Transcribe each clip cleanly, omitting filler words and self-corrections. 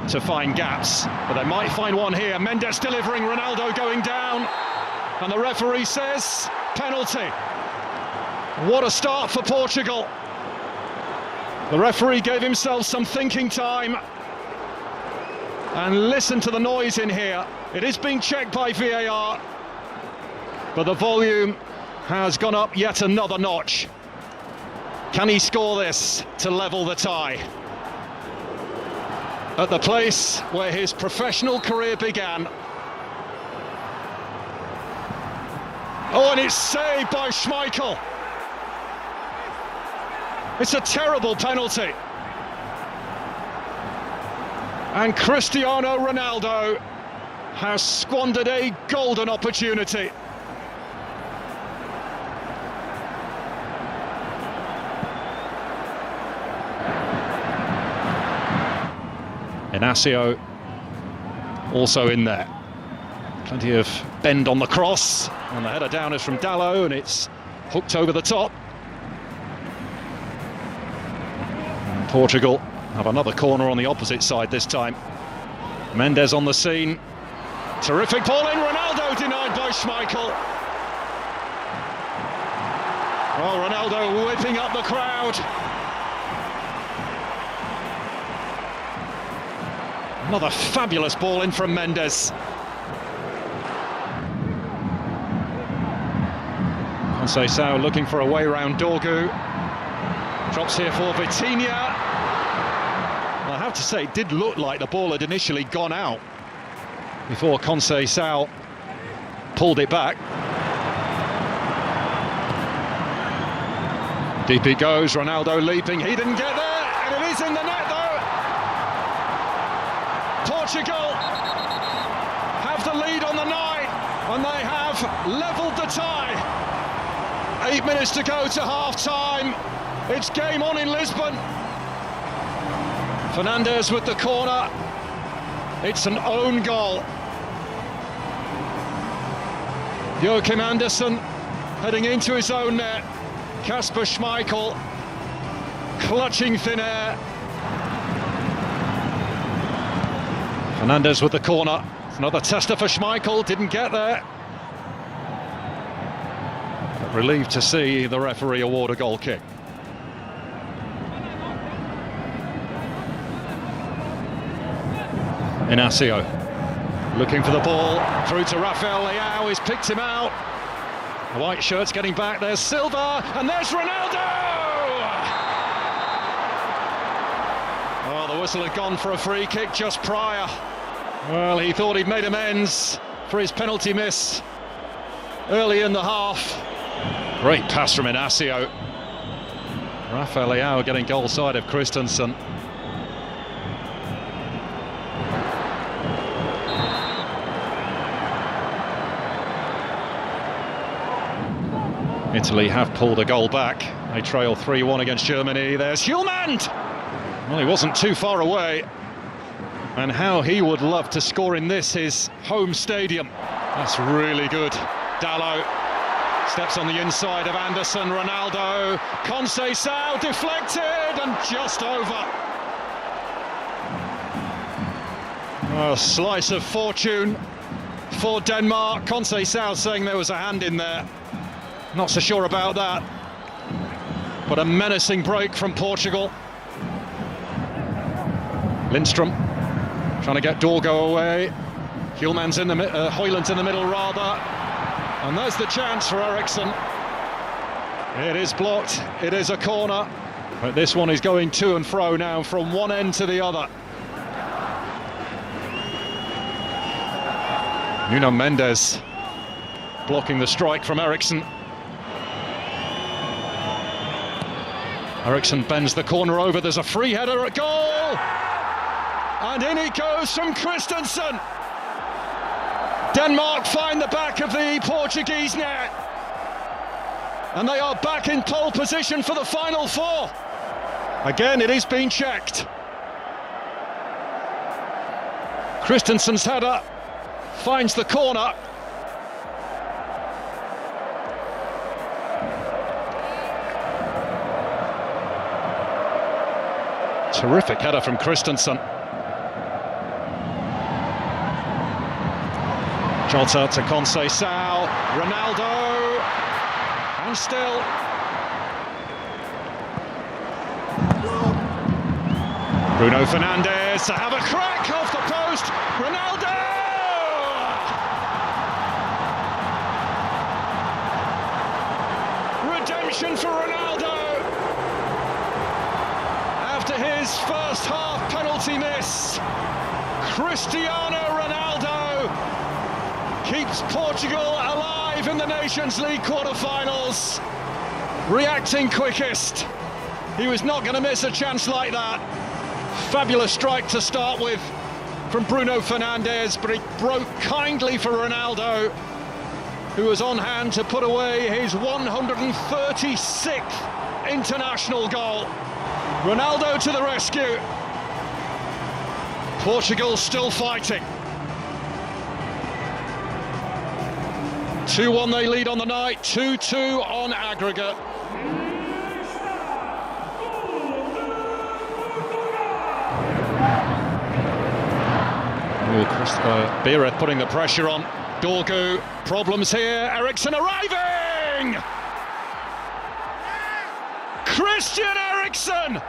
to find gaps, but they might find one here. Mendes delivering, Ronaldo going down, and the referee says penalty. What a start for Portugal. The referee gave himself some thinking time. And listen to the noise in here. It is being checked by VAR, but the volume has gone up yet another notch. Can he score this to level the tie? At the place where his professional career began. Oh, and it's saved by Schmeichel. It's a terrible penalty. And Cristiano Ronaldo has squandered a golden opportunity. Inacio also in there. Plenty of bend on the cross, and the header down is from Dalot, and it's hooked over the top. And Portugal have another corner on the opposite side this time. Mendes on the scene. Terrific ball in, Ronaldo denied by Schmeichel. Oh, Ronaldo whipping up the crowd. Another fabulous ball in from Mendes. Conceição looking for a way round Dorgu. Drops here for Vitinha. I have to say, it did look like the ball had initially gone out before Conceição pulled it back. Deep it goes, Ronaldo leaping, he didn't get there, and it is in the net though. Portugal have the lead on the night, and they have levelled the tie. 8 minutes to go to half-time. It's game on in Lisbon. Fernandes with the corner. It's an own goal. Joachim Andersen heading into his own net. Kasper Schmeichel clutching thin air. Fernandes with the corner. Another tester for Schmeichel, didn't get there. But relieved to see the referee award a goal kick. Inacio looking for the ball, through to Rafael Leao, he's picked him out. The white shirt's getting back, there's Silva, and there's Ronaldo! Oh, the whistle had gone for a free kick just prior. Well, he thought he'd made amends for his penalty miss early in the half. Great pass from Inacio. Rafael Leao getting goal side of Christensen. Italy have pulled a goal back. They trail 3-1 against Germany. There's Hjulmand! Well, he wasn't too far away. And how he would love to score in this, his home stadium. That's really good. Dalot steps on the inside of Andersen, Ronaldo. Conceição deflected and just over. A slice of fortune for Denmark. Conceição saying there was a hand in there. Not so sure about that, but a menacing break from Portugal. Lindstrom trying to get Dorgu away. Hjulmand's in the Højlund's in the middle rather, and there's the chance for Eriksson. It is blocked. It is a corner, but this one is going to and fro now from one end to the other. Nuno Mendes blocking the strike from Eriksson. Eriksson bends the corner over, there's a free header at goal! And in he goes from Christensen! Denmark find the back of the Portuguese net. And they are back in pole position for the final four. Again, it is being checked. Christensen's header finds the corner. Terrific header from Christensen. Jota to Conceição, Ronaldo, and still. Bruno Fernandes to have a crack off the post, Ronaldo! Redemption for Ronaldo! After his first half penalty miss, Cristiano Ronaldo keeps Portugal alive in the Nations League quarter-finals. Reacting quickest. He was not going to miss a chance like that. Fabulous strike to start with from Bruno Fernandes, but it broke kindly for Ronaldo, who was on hand to put away his 136th international goal. Ronaldo to the rescue. Portugal still fighting. 2-1 they lead on the night, 2-2 on aggregate. Biereth putting the pressure on. Dorgu, problems here. Eriksen arriving! Christian Eriksen!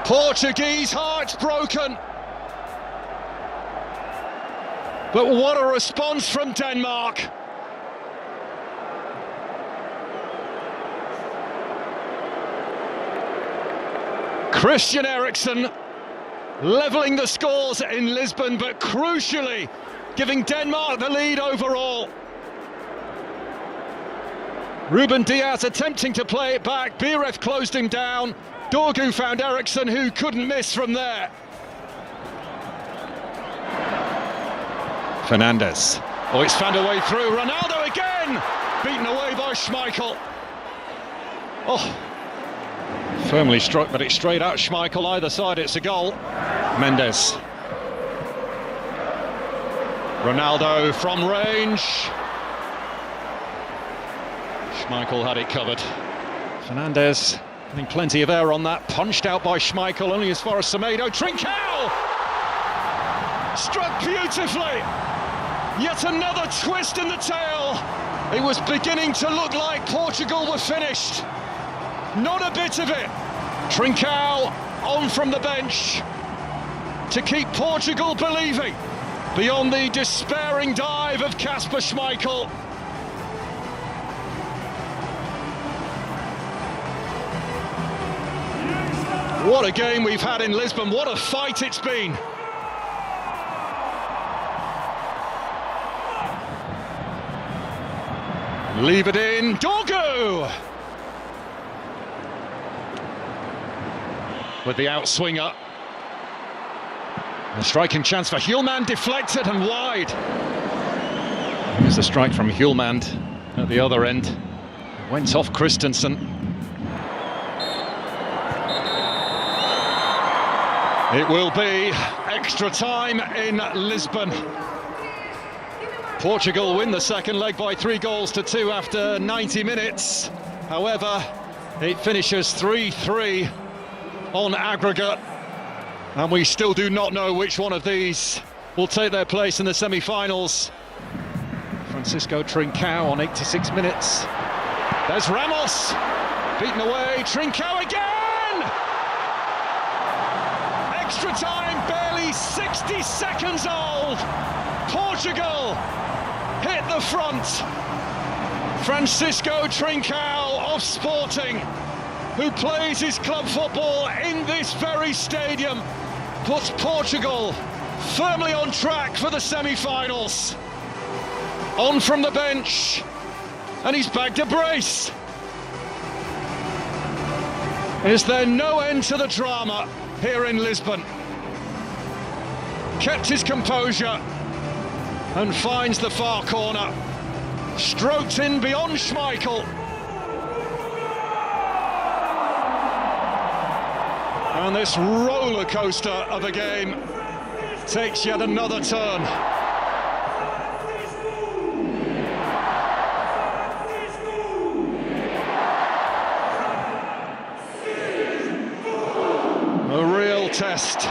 Portuguese hearts broken. But what a response from Denmark. Christian Eriksen levelling the scores in Lisbon, but crucially giving Denmark the lead overall. Ruben Diaz attempting to play it back, Biereth closed him down, Dorgu found Eriksen, who couldn't miss from there. Fernandes, oh, it's found a way through, Ronaldo again, beaten away by Schmeichel. Oh, firmly struck, but it's straight out Schmeichel, either side it's a goal. Mendes. Ronaldo from range. Schmeichel had it covered. Fernandes having plenty of air on that, punched out by Schmeichel, only as far as Semedo. Trincao! Struck beautifully! Yet another twist in the tail. It was beginning to look like Portugal were finished. Not a bit of it. Trincao on from the bench to keep Portugal believing beyond the despairing dive of Kasper Schmeichel. What a game we've had in Lisbon, what a fight it's been. Leave it in, Dorgu! With the outswinger. A striking chance for Hjulmand, deflected and wide. Here's a strike from Hjulmand at the other end. Went off Christensen. It will be extra time in Lisbon. Portugal win the second leg by 3-2 after 90 minutes. However, it finishes 3-3 on aggregate, and we still do not know which one of these will take their place in the semi-finals. Francisco Trincao on 86 minutes. There's Ramos, beaten away, Trincao again! Extra time, barely 60 seconds old. Portugal hit the front. Francisco Trincao of Sporting, who plays his club football in this very stadium, puts Portugal firmly on track for the semi-finals. On from the bench, and he's bagged a brace. Is there no end to the drama here in Lisbon? Kept his composure and finds the far corner. Stroked in beyond Schmeichel. And this roller coaster of a game takes yet another turn. test.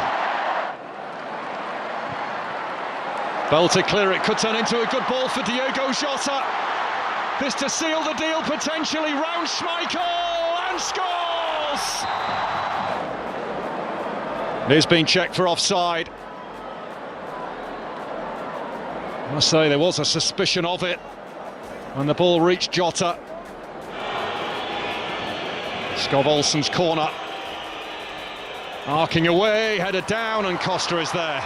Bell to clear it, could turn into a good ball for Diogo Jota. This to seal the deal potentially, round Schmeichel and scores! It is being checked for offside. I must say there was a suspicion of it when the ball reached Jota. Skov Olsen's corner. Arcing away, headed down, and Costa is there.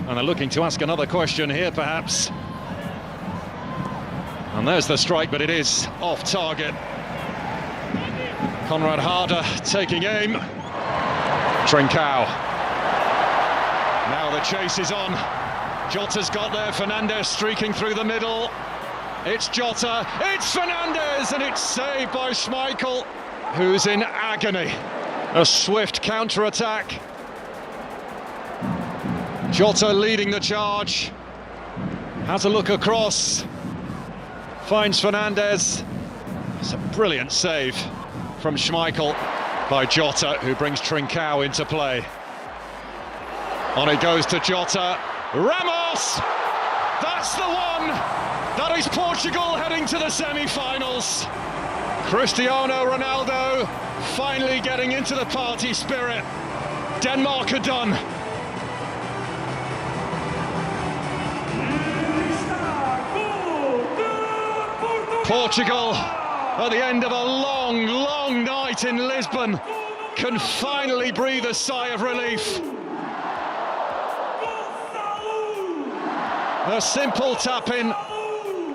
And they're looking to ask another question here, perhaps. And there's the strike, but it is off target. Konrad Harder taking aim. Trincao. Now the chase is on. Jota's got there, Fernandes streaking through the middle. It's Jota, it's Fernandes, and it's saved by Schmeichel, who's in agony. A swift counter-attack. Jota leading the charge. Has a look across. Finds Fernandes. It's a brilliant save from Schmeichel by Jota, who brings Trincao into play. On it goes to Jota. Ramos! That's the one! That is Portugal heading to the semi-finals. Cristiano Ronaldo finally getting into the party spirit. Denmark are done. Portugal, at the end of a long, long night in Lisbon, can finally breathe a sigh of relief. A simple tap-in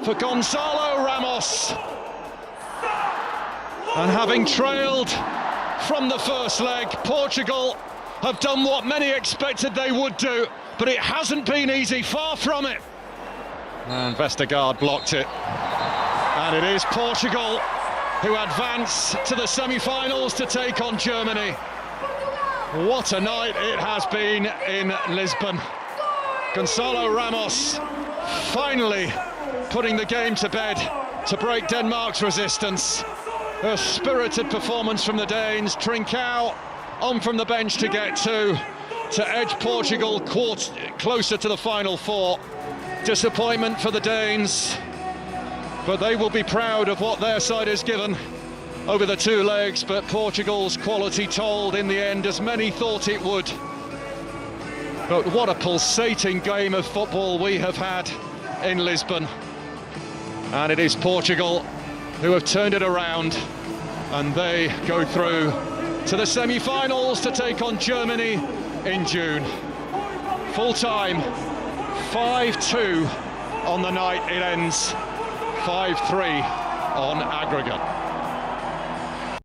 for Gonzalo Ramos. And having trailed from the first leg, Portugal have done what many expected they would do, but it hasn't been easy, far from it. And Vestergaard blocked it. And it is Portugal who advance to the semi-finals to take on Germany. What a night it has been in Lisbon. Gonzalo Ramos finally putting the game to bed to break Denmark's resistance. A spirited performance from the Danes. Trincao on from the bench to get two, to edge Portugal closer to the final four. Disappointment for the Danes, but they will be proud of what their side has given over the two legs. But Portugal's quality told in the end, as many thought it would. But what a pulsating game of football we have had in Lisbon. And it is Portugal who have turned it around, and they go through to the semi-finals to take on Germany in June. Full time, 5-2 on the night. It ends 5-3 on aggregate.